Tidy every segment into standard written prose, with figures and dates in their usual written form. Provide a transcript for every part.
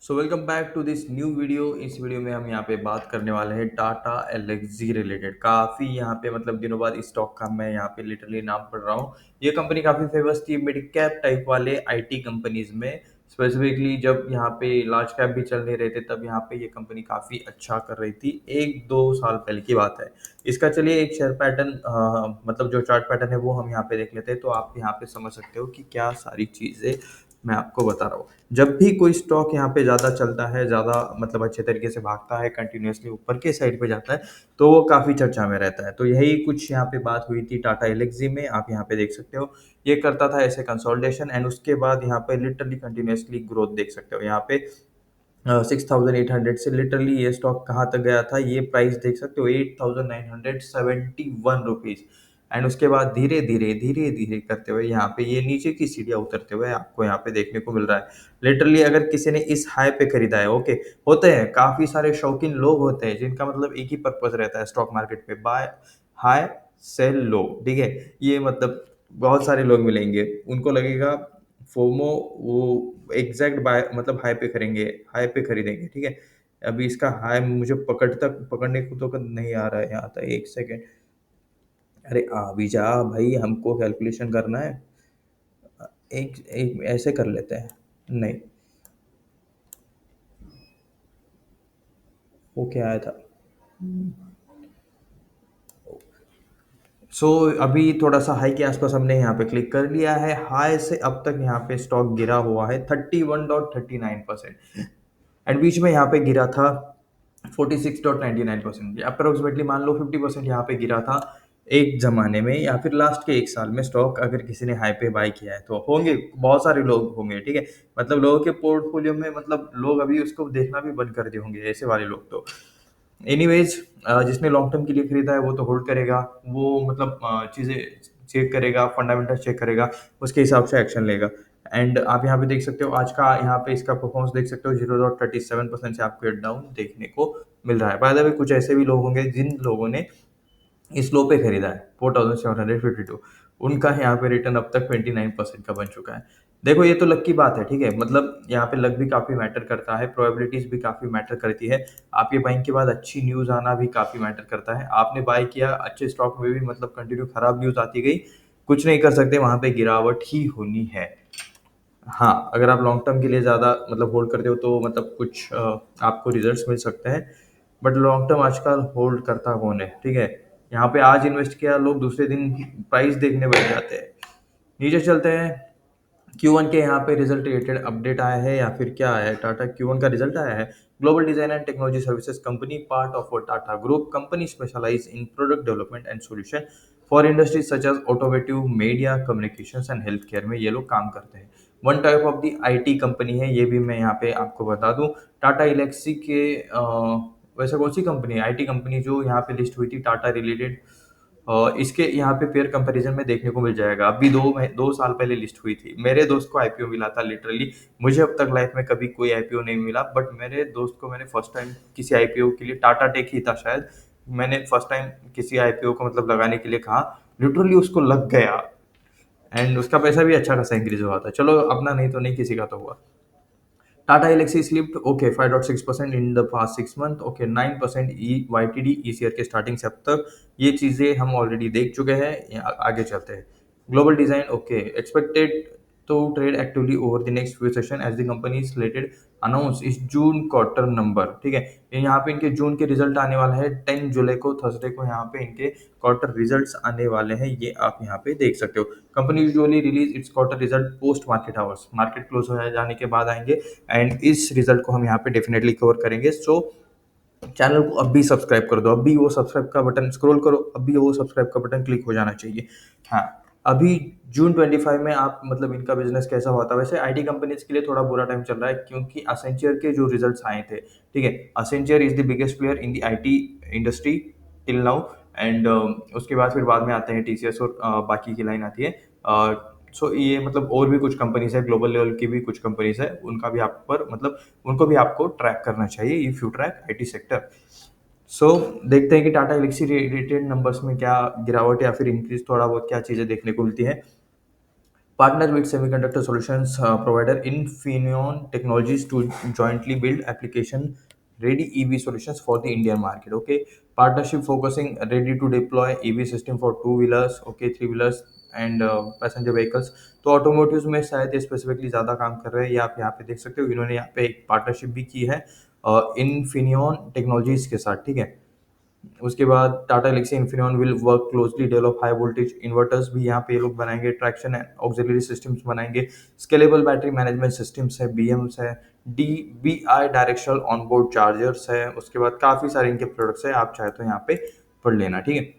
So welcome back to this new video. इस video में हम यहाँ पे बात करने वाले हैं टाटा एल्क्सी रिलेटेड। काफ़ी यहाँ पे मतलब दिनों बाद इस स्टॉक का मैं यहाँ पे लिटरली नाम पढ़ रहा हूँ। ये कंपनी काफ़ी फेमस थी मिड कैप टाइप वाले आईटी कंपनीज में। स्पेसिफिकली जब यहाँ पे लार्ज कैप भी चल नहीं रहे थे तब यहाँ पे ये कंपनी काफ़ी अच्छा कर रही थी। 1-2 साल पहले की बात है। इसका चलिए एक शेयर पैटर्न मतलब जो चार्ट पैटर्न है वो हम यहाँ पे देख लेते हैं, तो आप यहाँ पे समझ सकते हो कि क्या सारी चीज़ें मैं आपको बता रहा हूँ। जब भी कोई स्टॉक यहाँ पे ज़्यादा चलता है, ज़्यादा मतलब अच्छे तरीके से भागता है, कंटिन्यूअसली ऊपर के साइड पे जाता है, तो वो काफ़ी चर्चा में रहता है। तो यही कुछ यहाँ पे बात हुई थी टाटा एल्क्सी में, आप यहाँ पे देख सकते हो। ये करता था ऐसे कंसोलिडेशन एंड उसके बाद यहाँ पे लिटरली कंटिन्यूअसली ग्रोथ देख सकते हो। यहाँ पे 6800 से लिटरली ये स्टॉक कहाँ तक गया था, ये प्राइस देख सकते हो 8971 रुपीज़। एंड उसके बाद धीरे धीरे करते हुए यहाँ पे ये नीचे की सीढ़ियाँ उतरते हुए आपको यहाँ पे देखने को मिल रहा है। लिटरली अगर किसी ने इस हाई पे खरीदा है, ओके, होते हैं काफ़ी सारे शौकीन लोग होते हैं जिनका मतलब एक ही पर्पज़ रहता है स्टॉक मार्केट पे, बाय हाई सेल लो, ठीक है? ये मतलब बहुत सारे लोग मिलेंगे, उनको लगेगा फोमो, वो एग्जैक्ट बाय मतलब हाई पे खरीदेंगे, ठीक है? अभी इसका हाई मुझे पकड़ने को तो नहीं आ रहा है यहाँ तक, एक सेकेंड। अरे आ भी जा भाई, हमको कैलकुलेशन करना है। एक एक ऐसे कर लेते हैं। नहीं, वो क्या आया था। अभी थोड़ा सा हाई के आसपास हमने यहाँ पे क्लिक कर लिया है। हाई से अब तक यहाँ पे स्टॉक गिरा हुआ है 31.39%। एंड बीच में यहाँ पे गिरा था 46.99%। अप्रोक्सीमेटली मान लो 50% यहाँ पे गिरा था एक जमाने में, या फिर लास्ट के एक साल में स्टॉक अगर किसी ने हाई पे बाय किया है तो होंगे, बहुत सारे लोग होंगे, ठीक है? मतलब लोगों के पोर्टफोलियो में मतलब लोग अभी उसको देखना भी बंद कर दिए होंगे, ऐसे वाले लोग तो। एनीवेज, जिसने लॉन्ग टर्म के लिए खरीदा है वो तो होल्ड करेगा, वो मतलब चीज़ें चेक करेगा, फंडामेंटल चेक करेगा, उसके हिसाब से एक्शन लेगा। एंड आप यहाँ पे देख सकते हो आज का यहाँ पे इसका परफॉर्मेंस देख सकते हो, 0.37% से आपको डाउन देखने को मिल रहा है। बाय द वे, कुछ ऐसे भी लोग होंगे जिन लोगों ने इस लो पे खरीदा है 4752, उनका यहाँ पे रिटर्न अब तक 29% का बन चुका है। देखो ये तो लक की बात है, ठीक है? मतलब यहाँ पे लक भी काफ़ी मैटर करता है, प्रोबेबिलिटीज़ भी काफ़ी मैटर करती है। आपके बाइंग के बाद अच्छी न्यूज़ आना भी काफ़ी मैटर करता है। आपने बाय किया अच्छे स्टॉक में भी मतलब कंटिन्यू खराब न्यूज़ आती गई, कुछ नहीं कर सकते, वहाँ पे गिरावट ही होनी है। हाँ, अगर आप लॉन्ग टर्म के लिए ज़्यादा मतलब होल्ड करते हो तो मतलब कुछ आपको रिजल्ट्स मिल सकते हैं। बट लॉन्ग टर्म आजकल होल्ड करता कौन है, ठीक है? यहाँ पे आज इन्वेस्ट किया, लोग दूसरे दिन प्राइस देखने बैठ जाते हैं। नीचे चलते हैं। Q1 के यहाँ पे रिजल्ट रिलेटेड अपडेट आया है या फिर क्या आया है? टाटा Q1 का रिजल्ट आया है। Global design and technology services company, part of a Tata group company, specialise in product development and solution for industries such as automotive, media, communications and health care में ये लोग काम करते हैं। One type of the IT company है, ये भी मैं यहाँ पे आपको बता दूं। टाटा इलेक्सी के वैसे कौन सी कंपनी है आईटी कंपनी जो यहाँ पे लिस्ट हुई थी टाटा रिलेटेड? इसके यहाँ पे पेयर कंपैरिजन में देखने को मिल जाएगा। अभी 2 साल पहले लिस्ट हुई थी, मेरे दोस्त को आईपीओ मिला था लिटरली। मुझे अब तक लाइफ में कभी कोई आईपीओ नहीं मिला, बट मेरे दोस्त को मैंने फर्स्ट टाइम किसी आईपीओ के लिए, टाटा टेक ही था शायद, मैंने फर्स्ट टाइम किसी आईपीओ को मतलब लगाने के लिए कहा, लिटरली उसको लग गया। एंड उसका पैसा भी अच्छा खासा इंक्रीज हुआ था। चलो अपना नहीं तो नहीं, किसी का तो हुआ। Tata Elxsi slipped, okay, 5.6% in the past 6 month, okay, 9% YTD ECR के स्टार्टिंग से अब तक। ये चीज़ें हम ऑलरेडी देख चुके हैं। आगे चलते हैं। Global design, okay, expected to trade actively over the next few session as the company is slated announce इस जून क्वार्टर नंबर, ठीक है? यहाँ पे इनके जून के रिजल्ट आने वाला है 10 जुलाई को, थर्सडे को यहाँ पे इनके क्वार्टर रिजल्ट्स आने वाले हैं, ये आप यहाँ पे देख सकते हो। Company usually release it's quarter result post market hours, market close हो जाने के बाद आएंगे। एंड इस रिजल्ट को हम यहाँ पे डेफिनेटली कवर करेंगे। सो चैनल को अभी सब्सक्राइब कर दो, अभी वो सब्सक्राइब का बटन स्क्रॉल करो, अभी वो सब्सक्राइब का बटन क्लिक हो जाना चाहिए। हाँ, अभी जून 25 में आप मतलब इनका बिजनेस कैसा हुआ था? वैसे आईटी कंपनीज के लिए थोड़ा बुरा टाइम चल रहा है क्योंकि असेंचर के जो रिजल्ट्स आए थे, ठीक है? Accenture is the biggest player in the IT industry till now. And उसके बाद फिर बाद में आते हैं टीसीएस और बाकी की लाइन आती है। सो ये मतलब और भी कुछ कंपनीज है, ग्लोबल लेवल की भी कुछ कंपनीज है, उनका भी आप पर मतलब उनको भी आपको ट्रैक करना चाहिए if you track IT sector. So देखते हैं कि टाटा एल्क्सी रिलेटेड नंबर्स में क्या गिरावट या फिर इंक्रीज, थोड़ा बहुत क्या चीज़ें देखने को मिलती है। partner with semiconductor solutions provider Infineon Technologies to jointly build application ready EV solutions for the Indian market. Okay, partnership focusing ready to deploy EV system for two wheelers, okay, three wheelers and passenger vehicles. तो automotives में शायद ये specifically ज़्यादा काम कर रहे हैं, ये आप यहाँ पे देख सकते हो। इन्होंने यहाँ पे एक पार्टनरशिप भी की है इनफिनियन टेक्नोलॉजीज के साथ, ठीक है। उसके बाद Tata Elxsi Infineon will work closely develop high voltage inverters भी यहाँ पे ये लोग बनाएंगे, ट्रैक्शन एंड ऑक्सिलरी सिस्टम्स बनाएंगे, स्केलेबल बैटरी मैनेजमेंट सिस्टम्स है, बीएम्स है, D B I directional onboard chargers है। उसके बाद काफ़ी सारे इनके प्रोडक्ट्स है, आप चाहे तो यहाँ पे पढ़ लेना, ठीक है।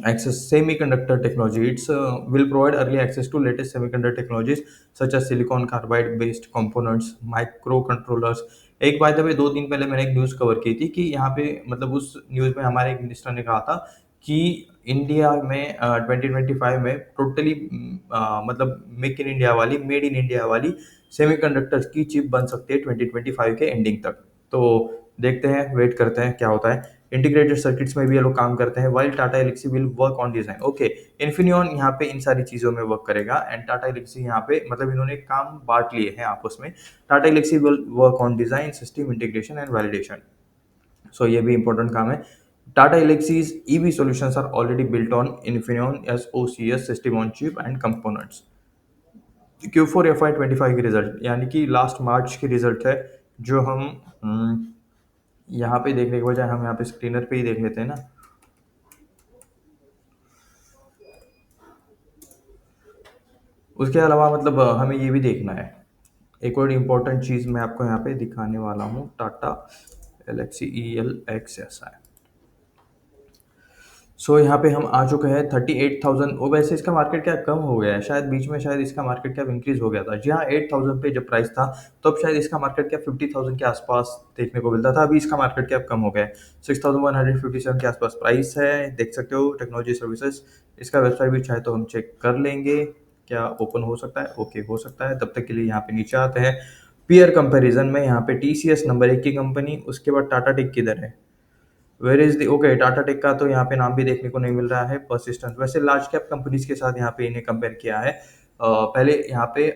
Access semiconductor technology. It's will provide early access to latest semiconductor technologies such as silicon carbide based components, microcontrollers। एक बात अभी 2 दिन पहले मैंने एक न्यूज़ कवर की थी कि यहाँ पे मतलब उस न्यूज़ में हमारे एक मिनिस्टर ने कहा था कि इंडिया में 2025 में टोटली मतलब मेक इन इंडिया वाली, मेड इन इंडिया वाली सेमीकंडक्टर्स की चिप बन सकती है 2025 के एंडिंग तक। तो देखते हैं, वेट करते हैं क्या होता है। इंटीग्रेटेड सर्किट्स में भी ये लोग काम करते हैं। While Tata Elxsi will work on design, okay. Infineon यहाँ पे इन सारी चीजों में वर्क करेगा एंड टाटा एलेक्सी यहाँ पे मतलब इन्होंने काम बांट लिए हैं आपस में। Tata Elxsi will work on design, system integration and validation. So ये भी इंपॉर्टेंट काम है। Tata Elxsi's EV solutions are already built on Infineon एसओसीएस system on chip and components. Q4 FY25 की रिजल्ट यानी कि लास्ट मार्च की रिजल्ट है, जो हम यहाँ पे देखने के बजाय हम यहाँ पे स्क्रीनर पे ही देख लेते हैं ना। उसके अलावा मतलब हमें ये भी देखना है, एक और इम्पोर्टेंट चीज़ मैं आपको यहाँ पे दिखाने वाला हूँ। टाटा एलेक्सी ELX है। सो यहाँ पे हम आ चुके हैं 38,000। वो वैसे इसका मार्केट कैप कम हो गया है, शायद बीच में शायद इसका मार्केट कैप इंक्रीज हो गया था। जी हाँ, 8,000 पे जब प्राइस था तब शायद इसका मार्केट कैप 50,000 के आसपास देखने को मिलता था। अभी इसका मार्केट कैप कम हो गया है, 6,157 के आसपास प्राइस है, देख सकते हो। टेक्नोलॉजी सर्विसेज, इसका वेबसाइट भी चाहे तो हम चेक कर लेंगे, क्या ओपन हो सकता है? ओके, हो सकता है। तब तक के लिए यहाँ पे नीचे आते हैं। पीयर कंपेरिजन में यहाँ पे TCS नंबर 1 की कंपनी, उसके बाद टाटा टेक किधर है? Where is the okay, Tata tech का तो यहाँ पे नाम भी देखने को नहीं मिल रहा है। परसिस्टेंट, वैसे लार्ज कैप कंपनीज के साथ यहाँ पे इन्हें कंपेयर किया है। पहले यहाँ पे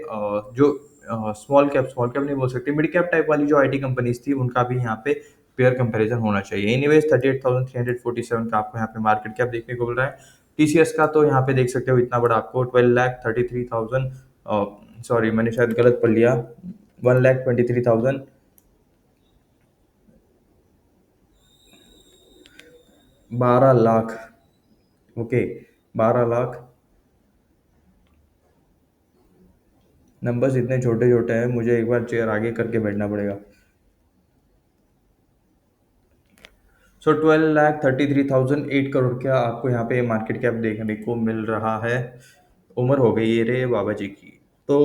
जो स्मॉल कैप नहीं बोल सकते, मिड कैप टाइप वाली जो आईटी कंपनीज थी उनका भी यहाँ पे पेयर कंपैरिजन होना चाहिए। एनीवेज 38,347 का आपको यहाँ पे मार्केट कैप देखने को मिल रहा है। टीसीएस का तो यहाँ पे देख सकते हो इतना बड़ा आपको 12,33,000, सॉरी मैंने शायद गलत पढ़ लिया, 1,23,000, 12 लाख, ओके, 12 लाख। नंबर्स इतने छोटे छोटे हैं, मुझे एक बार चेयर आगे करके बैठना पड़ेगा। सो 12,33,000, 8 करोड़ का आपको यहाँ पे मार्केट कैप देखने को मिल रहा है। उम्र हो गई है रे बाबा जी की। तो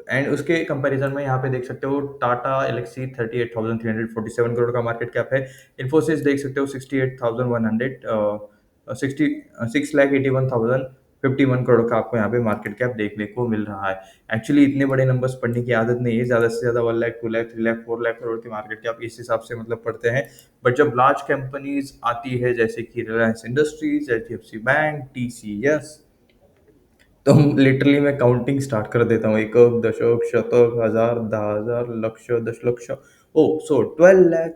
एंड उसके कंपैरिजन में यहाँ पे देख सकते हो टाटा एलेक्सी 38,347 करोड़ का मार्केट कैप है। इन्फोसिस देख सकते हो 68,100, 6,81,051 करोड़ का आपको यहाँ पे मार्केट कैप देखने को मिल रहा है। एक्चुअली इतने बड़े नंबर्स पढ़ने की आदत नहीं है, ज़्यादा से ज़्यादा 1 लाख, 2 लाख, 3 लाख, 4 लाख करोड़ की मार्केट कैप इस हिसाब से मतलब पढ़ते हैं। बट जब लार्ज कंपनीज आती है जैसे कि Reliance industries, HDFC bank, TCS, तो हम लिटरली मैं काउंटिंग स्टार्ट कर देता हूँ, एकक, दशक, शतक, हजार, 10,000, लक्ष, 10 लक्ष, ओ सो 12 लाख,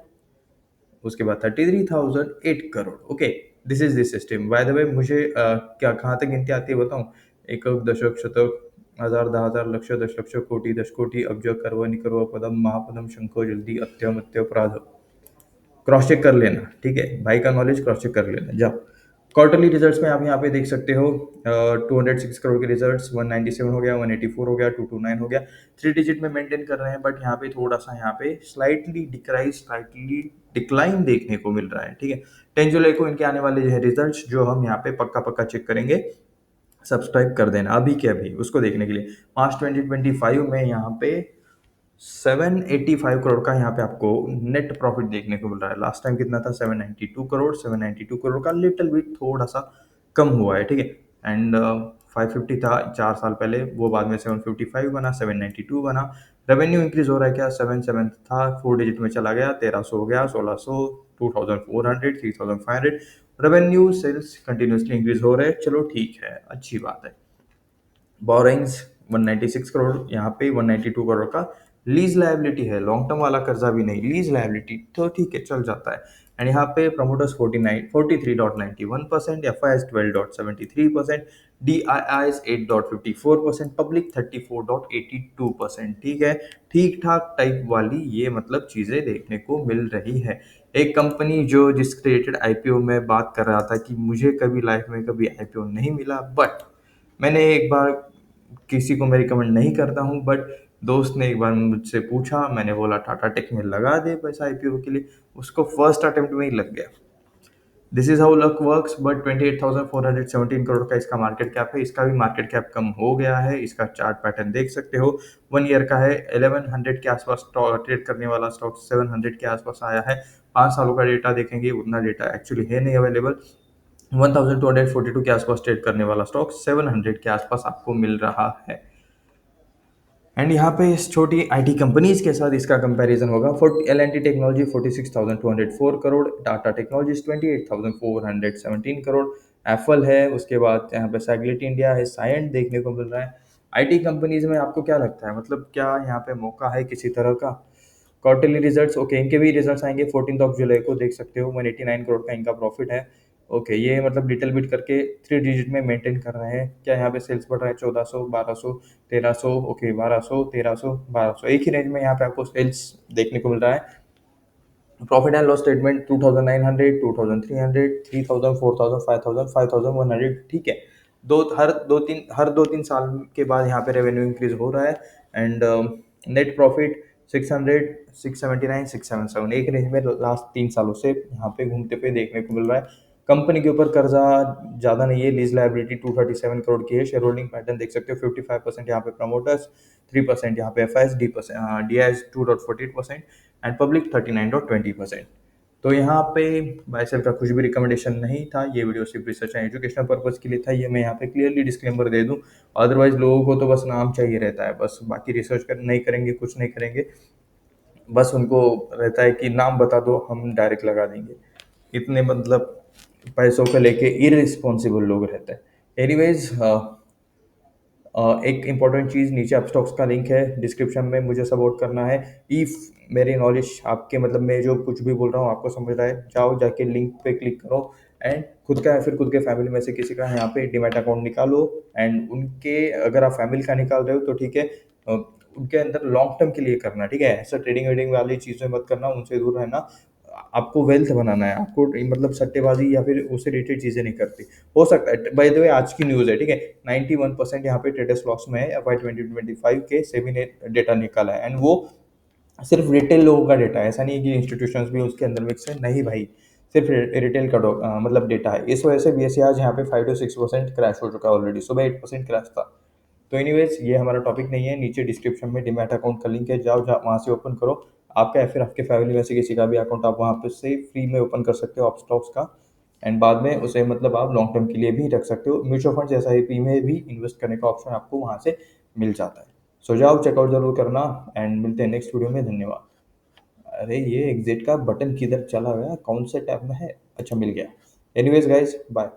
उसके बाद 33,000, 8 crore, okay. This is this system. By the way मुझे क्या कहाँ तक गिनती आती है बताऊँ? एकक, दशक, शतक, हजार, 10,000, लक्ष, 10 लक्ष, कोटि, 10 कोटि, अब्ज, करव, निकरव, पदम, महापदम, शंखो, जल्दी, अत्यम, अत्यपराध। क्रॉस चेक कर लेना, ठीक है भाई का नॉलेज क्रॉस चेक कर लेना। जाओ क्वार्टरली रिजल्ट्स में आप यहाँ पे देख सकते हो 206 करोड़ के रिजल्ट्स, 197 हो गया, 184 हो गया, 229 हो गया। 3 डिजिट में मेंटेन कर रहे हैं, बट यहाँ पे थोड़ा सा यहाँ पे स्लाइटली डिक्लाइन देखने को मिल रहा है, ठीक है। 10 जुलाई को इनके आने वाले जो है रिजल्ट्स, जो हम यहाँ पे पक्का पक्का चेक करेंगे। सब्सक्राइब कर देना अभी के अभी उसको देखने के लिए। मार्च 2025 में यहाँ पे 785 करोड़ का यहाँ पे आपको नेट प्रॉफिट देखने को मिल रहा है। लास्ट टाइम कितना था? 792 करोड़। 792 करोड़ का लिटिल बिट थोड़ा सा कम हुआ है, ठीक है। एंड 550 था 4 साल पहले, वो बाद में 755 बना, 792 बना। रेवेन्यू इंक्रीज हो रहा है क्या? 7 था, 4 डिजिट में चला गया, 1,300 हो गया, 1,600, 2,400, 3,500। रेवेन्यू सेल्स कंटिन्यूसली इंक्रीज हो रहे हैं, चलो ठीक है, अच्छी बात है। बोरिंग्स 196 करोड़, यहाँ पे 192 करोड़ का लीज लायबिलिटी है, लॉन्ग टर्म वाला कर्जा भी नहीं, लीज लायबिलिटी तो ठीक है चल जाता है। एंड यहाँ पे promoters 43.91%, F I S 12.73%, D I I S 8.54%, public 34.82%। ठीक है, ठीक ठाक टाइप वाली ये मतलब चीज़ें देखने को मिल रही है। एक कंपनी जो जिस रिलेटेड आईपीओ में बात कर रहा था कि मुझे कभी लाइफ में कभी आईपीओ नहीं मिला, बट मैंने एक बार, किसी को मैं रिकमेंड नहीं करता हूँ, बट दोस्त ने एक बार मुझसे पूछा, मैंने बोला टाटा टेक में लगा दे पैसा आईपीओ के लिए, उसको फर्स्ट अटेम्प्ट में ही लग गया। This is how luck works. But 28,417 crore का इसका मार्केट कैप है, इसका भी मार्केट कैप कम हो गया है, इसका चार्ट पैटर्न देख सकते हो। 1 ईयर का है, 1100 के आसपास ट्रेड करने वाला स्टॉक 700 के आसपास आया है। 5 सालों का डेटा देखेंगे, उतना डेटा एक्चुअली है नहीं अवेलेबल। 1242 के आसपास ट्रेड करने वाला स्टॉक 700 के आसपास आपको मिल रहा है। एंड यहाँ पे इस छोटी आईटी कंपनीज के साथ इसका कंपैरिजन होगा। L N T technology 46,204 crore, Tata technologies 28,417 crore, Apple है, उसके बाद यहाँ पे सैटेलाइट इंडिया है, साइंट देखने को मिल रहा है। आईटी कंपनीज में आपको क्या लगता है, मतलब क्या यहाँ पे मौका है किसी तरह का? क्वार्टरली रिजल्ट्स, ओके, इनके भी रिजल्ट्स आएंगे 14 ऑफ जुलाई को, देख सकते हो 189 करोड़ का इनका प्रॉफिट है। ओके, ये मतलब लिटिल बिट करके 3 डिजिट में मेंटेन कर रहे हैं। क्या यहाँ पे सेल्स बढ़ रहा है? 1400, 1200, 1300, ओके, 1200, 1300, 1200, एक ही रेंज में यहाँ पे आपको सेल्स देखने को मिल रहा है। Profit and loss statement 2900, 2300, 3000, 4000, 5000, 5100। ठीक है, हर दो तीन साल के बाद यहाँ पे रेवेन्यू इंक्रीज हो रहा है। एंड नेट प्रॉफिट 600, 679, 677, एक रेंज में लास्ट 3 सालों से यहाँ पे घूमते पे देखने को मिल रहा है। कंपनी के ऊपर कर्जा ज़्यादा नहीं है, लीज लायबिलिटी 237 करोड़ की है। शेयर होल्डिंग पैटर्न देख सकते हो, 55% यहाँ पे प्रमोटर्स, 3% यहाँ पे F I S, D I S 2.48% and public 39.20%। तो यहाँ पे बाय सेल का कुछ भी रिकमेंडेशन नहीं था, ये वीडियो सिर्फ रिसर्च एंड एजुकेशनल पर्पज के लिए था, ये मैं यहाँ पे क्लियरली डिस्क्लेमर दे दूँ। अदरवाइज लोगों को तो बस नाम चाहिए रहता है, बस बाकी रिसर्च नहीं करेंगे, कुछ नहीं करेंगे, बस उनको रहता है कि नाम बता दो हम डायरेक्ट लगा देंगे। इतने मतलब पैसों को लेके इररिस्पॉन्सिबल लोग रहते हैं। एनीवेज, एक इम्पॉर्टेंट चीज़, नीचे अपस्टॉक्स का लिंक है डिस्क्रिप्शन में, मुझे सपोर्ट करना है। इफ़ मेरी नॉलेज आपके मतलब मैं जो कुछ भी बोल रहा हूँ आपको समझ रहा है, जाओ जाके लिंक पे क्लिक करो एंड खुद का या फिर खुद के फैमिली में से किसी का यहाँ पे डीमैट अकाउंट निकालो। एंड उनके, अगर आप फैमिली का निकाल रहे हो तो ठीक है, उनके अंदर लॉन्ग टर्म के लिए करना, ठीक है, ऐसा ट्रेडिंग वेडिंग वाली चीज़ें मत करना, उनसे दूर रहना। आपको वेल्थ बनाना है, आपको मतलब सट्टेबाजी या फिर उससे रिलेटेड चीज़ें नहीं करती। हो सकता है, बाय द वे आज की न्यूज़ है, ठीक है, 91% यहाँ पे ट्रेडर्स लॉस में है। FY 2025 के सेबी ने डेटा निकाला है एंड वो सिर्फ रिटेल लोगों का डेटा है, ऐसा नहीं है कि इंस्टीट्यूशंस भी उसके अंदर मिक्स है, नहीं भाई, सिर्फ रिटेल का मतलब डेटा है। इस वजह से BSE आज यहाँ पे 5 to 6% क्रैश हो चुका है ऑलरेडी, सुबह 8% क्रैश था। तो एनीवेज, ये हमारा टॉपिक नहीं है, नीचे डिस्क्रिप्शन में डीमैट अकाउंट का लिंक है, जाओ वहाँ से ओपन करो। आपका या फिर आपके फैमिली में से किसी का भी अकाउंट आप वहाँ पे से फ्री में ओपन कर सकते हो आप स्टॉक्स का। एंड बाद में उसे मतलब आप लॉन्ग टर्म के लिए भी रख सकते हो, म्यूचुअल फंड जैसा ही में भी इन्वेस्ट करने का ऑप्शन आपको वहाँ से मिल जाता है। सो जाओ चेकआउट जरूर करना एंड मिलते हैं नेक्स्ट वीडियो में, धन्यवाद। अरे ये एग्जिट का बटन किधर चला गया, कौन से टैब में है? अच्छा, मिल गया। Anyways guys, bye.